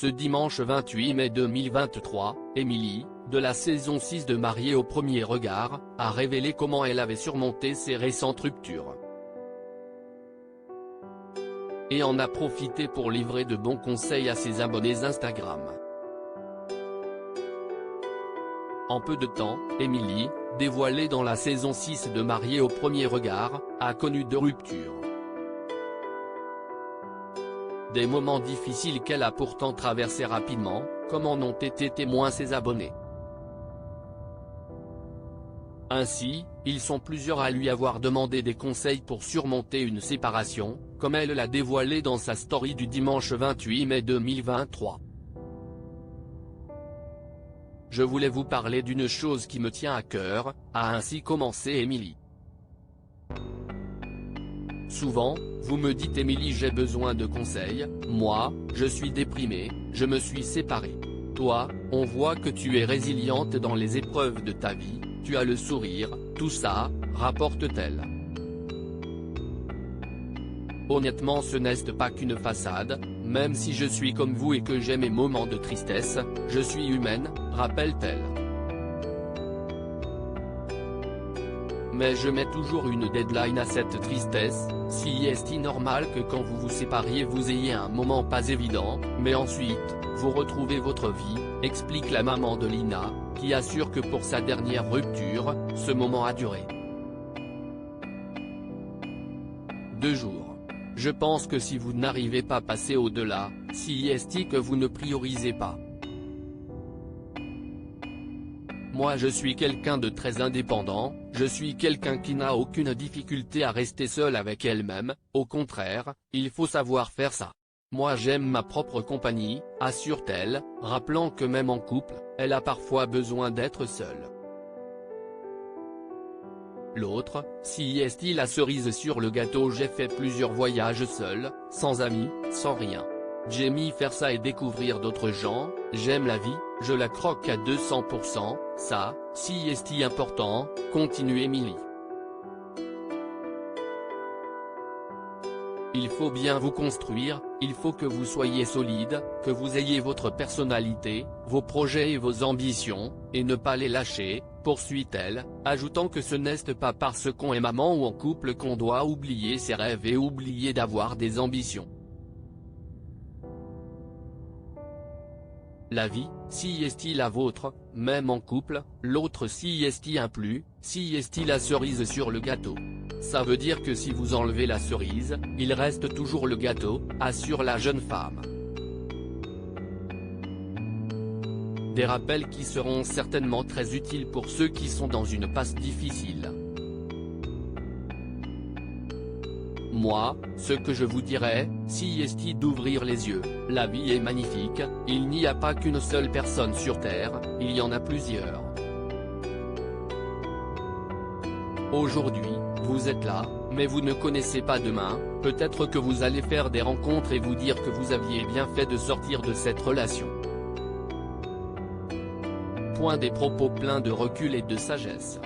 Ce dimanche 28 mai 2023, Émilie, de la saison 6 de Mariés au premier regard, a révélé comment elle avait surmonté ses récentes ruptures. Et en a profité pour livrer de bons conseils à ses abonnés Instagram. En peu de temps, Émilie, dévoilée dans la saison 6 de Mariés au premier regard, a connu 2 ruptures. Des moments difficiles qu'elle a pourtant traversés rapidement, comme en ont été témoins ses abonnés. Ainsi, ils sont plusieurs à lui avoir demandé des conseils pour surmonter une séparation, comme elle l'a dévoilé dans sa story du dimanche 28 mai 2023. Je voulais vous parler d'une chose qui me tient à cœur, a ainsi commencé Émilie. Souvent, vous me dites Émilie, j'ai besoin de conseils, moi, je suis déprimée, je me suis séparée. Toi, on voit que tu es résiliente dans les épreuves de ta vie, tu as le sourire, tout ça, rapporte-t-elle. Honnêtement, ce n'est pas qu'une façade, même si je suis comme vous et que j'ai mes moments de tristesse, je suis humaine, rappelle-t-elle. Mais je mets toujours une deadline à cette tristesse, si est-il normal que quand vous vous sépariez vous ayez un moment pas évident, mais ensuite, vous retrouvez votre vie, explique la maman de Lina, qui assure que pour sa dernière rupture, ce moment a duré 2 jours. Je pense que si vous n'arrivez pas à passer au-delà, si est-il que vous ne priorisez pas. Moi je suis quelqu'un de très indépendant, je suis quelqu'un qui n'a aucune difficulté à rester seul avec elle-même, au contraire, il faut savoir faire ça. Moi j'aime ma propre compagnie, assure-t-elle, rappelant que même en couple, elle a parfois besoin d'être seule. L'autre, si est-il la cerise sur le gâteau, j'ai fait plusieurs voyages seul, sans amis, sans rien. J'aime faire ça et découvrir d'autres gens, j'aime la vie, je la croque à 200%, ça, si est important, continue Émilie. Il faut bien vous construire, il faut que vous soyez solide, que vous ayez votre personnalité, vos projets et vos ambitions, et ne pas les lâcher, poursuit-elle, ajoutant que ce n'est pas parce qu'on est maman ou en couple qu'on doit oublier ses rêves et oublier d'avoir des ambitions. La vie, si est-il la vôtre, même en couple, l'autre si est-il un plus, si est-il la cerise sur le gâteau. Ça veut dire que si vous enlevez la cerise, il reste toujours le gâteau, assure la jeune femme. Des rappels qui seront certainement très utiles pour ceux qui sont dans une passe difficile. Moi, ce que je vous dirais, si est d'ouvrir les yeux, la vie est magnifique, il n'y a pas qu'une seule personne sur Terre, il y en a plusieurs. Aujourd'hui, vous êtes là, mais vous ne connaissez pas demain, peut-être que vous allez faire des rencontres et vous dire que vous aviez bien fait de sortir de cette relation. Point des propos pleins de recul et de sagesse.